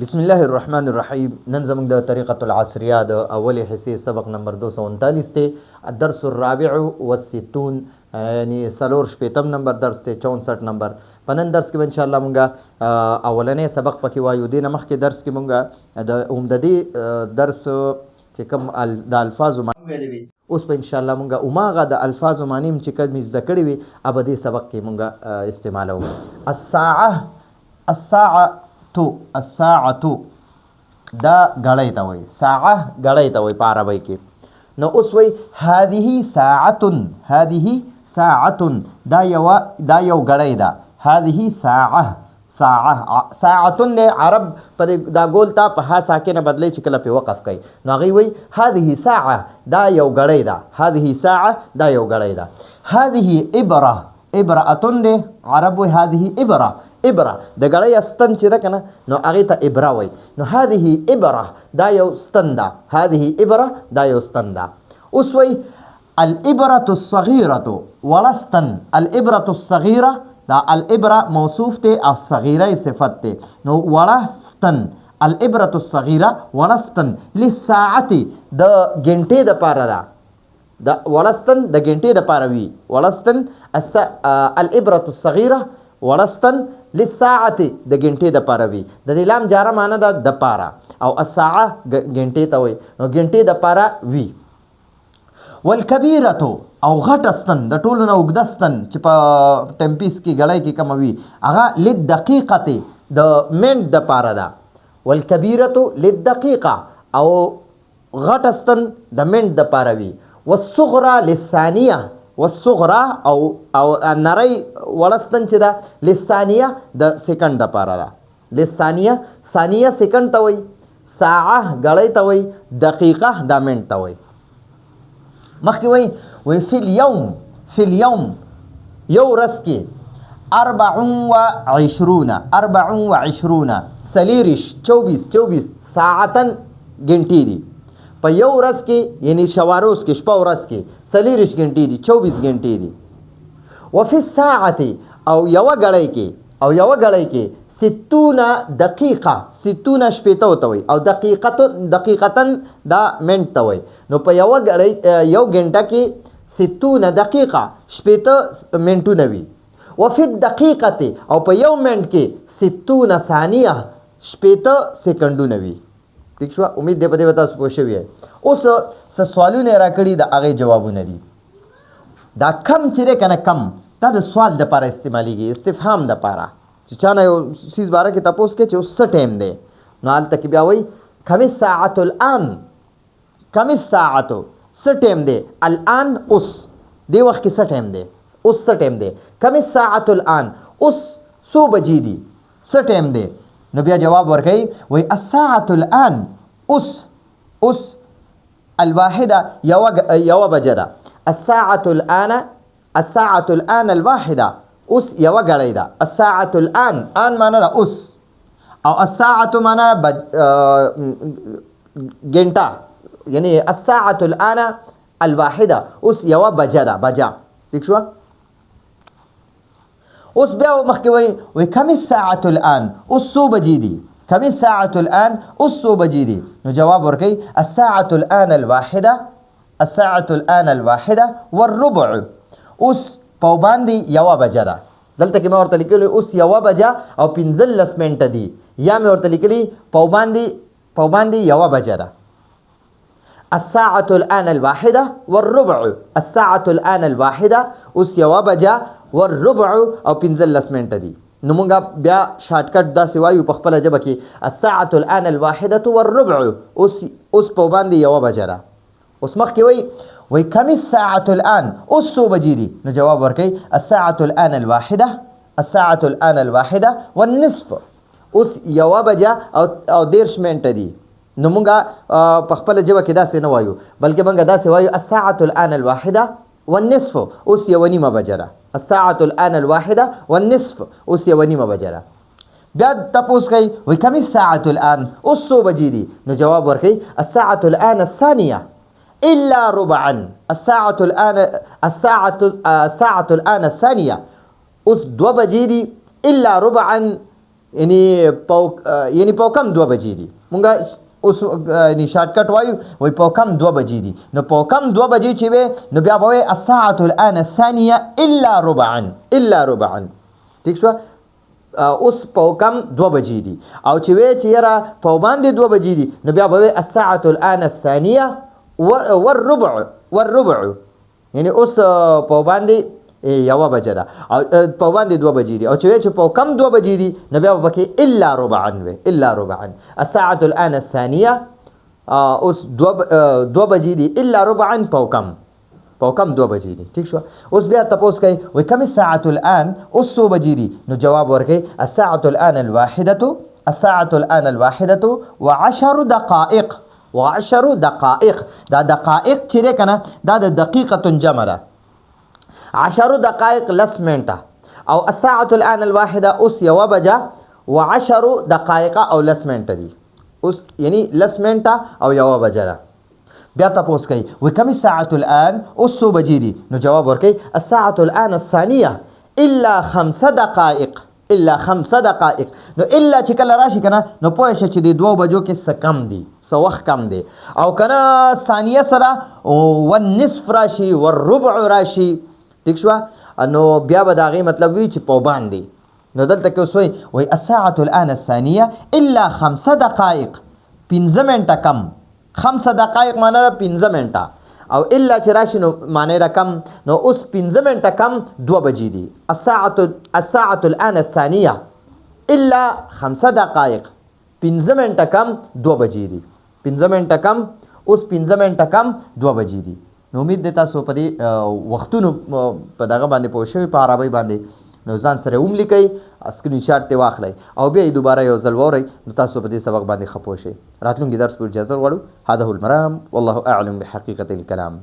بسم الله الرحمن الرحیم. نن زموږ د طریقة العصریه د اولې حصې سبق نمبر 239 دی. الدرس الرابع والستون، یعنی سلور شپیتم نمبر درس دی، 64 نمبر. په نن درس کې به انشاءالله مونږ اولنی سبق پکې وایو. دې نه مخکې درس کې مونږ د عمددي درس چې کوم د الفاظو معنی ویلې وي، اوس به انشاءالله مونږ هماغه د الفاظو معنی چې کومې زده کړې وي هغه به دې سبق کې مونږ استعمالوو. الساعة دا غړی ته وایي، ساعه غړی ته وایي په عربی کې. نو اوس وایي هذه ساعة دا یو غړی ده. هذه ساعة نه عرب په دا ګول تا په ها ساکنه بدلی چې کله په وقف کوي، نو هغوی وایي هذه ساعة دا یو غړی ده. هذه ساعة دا یو غړی ده. هذه ابرة ده عرب وایي هذه ابره د غړی استن چې ده که نه، نو هغې ته ابره وایي. نو هذه ابره دا یو ستن ده. هذه ابره دا یو ستن ده. اوس وایي الابرة الصغیرة وړه ستن. الابرة الصغیره دا الابره موصوف دی، الصغیره صفت دی. نو وړه ستن، الابرة الصغیره وړه ستن، للساعة د ګنټې دپاره ده. د وړه ستن د ګنټې دپاره وي. وړه ستن الابرة الصغیره وړه ستن للساعة د ګنټې دپاره وي. د دې لام جاره معنی ده دپاره، او الساعه ګنټې ته وایي، نو ګنټې دپاره وي. والکبیرة او غټه ستن، د ټولو نه اوږده ستن چې په ټمپیس کې غړی کې کومه وي، هغه للدقیقة د منټ دپاره ده. والکبیرة للدقیقة او غټه ستن د منټ دپاره وي. والصغرى للثانیه، والصغرى او نری وړه ستن چې ده للثانیه د سیکنډ دپاره ده. للثانیه، ثانیه سیکنډ ته وایي، ساعه غړی ته وایي، دقیقه دا منټ ته وایي. مخکې وایي فی اليوم یو ورځ کې 24 سلیریش 24 ساعتن ګنټې دي. په یو ورځ کې یعنی شواروز کې شپه ورځ کې سلیریش ګنټې دي، 24 ګنټې دي. وفي الساعة او یوه غړی کې 60 دقیقه، 60 شپېته ورته وایي، او دقیقتن دا منټ ته وایي. نو په یو ګنټه کې 60 دقیقه شپېته منټونه وي. وفي الدقیقة او په یو منټ کې 60 ثانیه شپېته سیکنډونه وي. ٹھیک شو؟ امید دی په دې به تاسو پوه شوي یئ. اوس څه سوالونه یې راکړي، د هغې جوابونه دي. دا کم چې دی که نه، کم دا د سوال دپاره استعمالیږي، استفهام دپاره. چې چا نه یو څیز باره کې تپوس کوي چې اوس څه ټایم دی، نو هلته کې بیا وایي کم الساعة الآن، کم الساعة څه ټایم دی، الآن اوس، دې وخت کې څه ټایم دی، اوس څه ټایم دی. کم الساعة الآن اوس څو بجې دي، څه ټایم دی. نو بیا جواب ورکوي وایي الساعة الآن اوس الواحده یوه بجه ده. الساعة الآن الواحده اوس یوه غړی ده. الساعة الآن، آن معنی ده اوس، او الساعة معنی ګنټه، یعنی الساعة الآن الواحده اوس یوه بجه ده، بجه. ٹھیک شوه؟ اوس بیا مخکې وایي کم الساعة الآن اوس څو بجې دي. کم الساعة الآن اوس څو بجې دي. نو جواب ورکوي الساعة الآن الواحده والربع اوس په باندې یوه بجه ده. دلته کې ما ورته لیکلی اوس یوه بجه او 15 منټه دي، یا مې ورته لیکلي په باندې یوه بجه ده. الساعة الآن الواحده والربع، الساعة الآن الواحده اوس یوه بجه والربع او 15 منټه دي. نو مونږ بیا شارټکټ داسې وایو په خپله ژبه کې الساعة الآن الواحده والربع اوس په باندې یوه بجه ده. اوس مخکې وایي کم الساعة الآن اوس څو بجې دي. نو جواب ورکوي الساعة الآن الواحده والنصف اوس یوه بجه او 10 منټه دي. نو مونږ په خپله ژبه کې داسې نه وایو، بلکې مونږ داسې وایو الساعة الآن الواحده والنصف اوس یوه نیمه بجه ده. الساعة الآن الواحده والنصف اوس یوه نیمه بجه ده. بیا تپوس کوي وایي کم الساعة الآن اوس څو بجې دي. نو جواب ورکوي الساعة الآن الثانیه إلا ربعا، الساعة الآن الثانية اوس 2 بجې دي، إلا ربعا یعنی په کم 2 بجې دي مونږ اوس یعنی شارټکټ وایو وای په کم 2 بجې دي نو په کم 2 بجې چې وي نو بیا به وایي الساعة الآن الثانیة الا ربعا ټیک شوه اوس په کم 2 بجې دي او چې وی چې یاره په باندې 2 بجې دي نو بیا به وایي الساعة الآن الثانیة والربع یعنی اوس په باندې یوه بجه ده او په باندې 2 بجې دي او چې وی چې په کم 2 بجې دي نو بیا به پکې الا ربعا الساعة الآن الثانیة اوس 2 بجې دي الا ربعا په کم 2 بجې دي ټیک شو اوس بیا تاسو کوي وای کوم الساعة الآن اوس 100 بجې دي نو جواب ورکړي الساعة الآن الواحدة و10 دقائق دا دقائق چې ده کنه دا د دقیقه جمع ده 10 دقائق لس منټه او الساعة الآن الواحدة اوس یوه بجه و10 دقائق او لس منټه دي اوس یعنی لس منټه او یوه بجه ده بیا تاسو کوي وای کوم الساعة الآن اوس 100 بجې دي نو جواب ورکړي الساعة الآن الثانية الا 5 دقائق نو الا چې کله راشي کنه نو پوه شه چې د 2 بجو کې څه کم دي څه وخت کم دی او کنه ثانیه سره والنصف راشي والربع راشي ټیک شو نو بیا به د هغې مطلب وي چې په باندې نو دلته کې اوس وایي الساعة الآن الثانیة الا 5 دقائق 5 منټه کم 5 دقائق معنی ده 5 منټه او الا چې راشي نو معنی ده کم نو اوس 5 منټه کم 2 بجې دي الساعة الآن الثانیة الا 5 دقائق 5 منټه کم 2 بجې دي 5 منټه کم اوس 5 منټه کم 2 بجې دي نو امید دی تاسو په دې وختونو په دغه باندې پوه شوي په عربۍ باندې نو ځان سره هم لیکئ سکرین شاټ ته واخلئ او بیا یې دوباره یو ځل واورئ نو تاسو په دې سبق باندې ښه پوه شئ راتلونکي درس پورې اجازه غواړو هذا هو المرام والله اعلم بحقیقة الكلام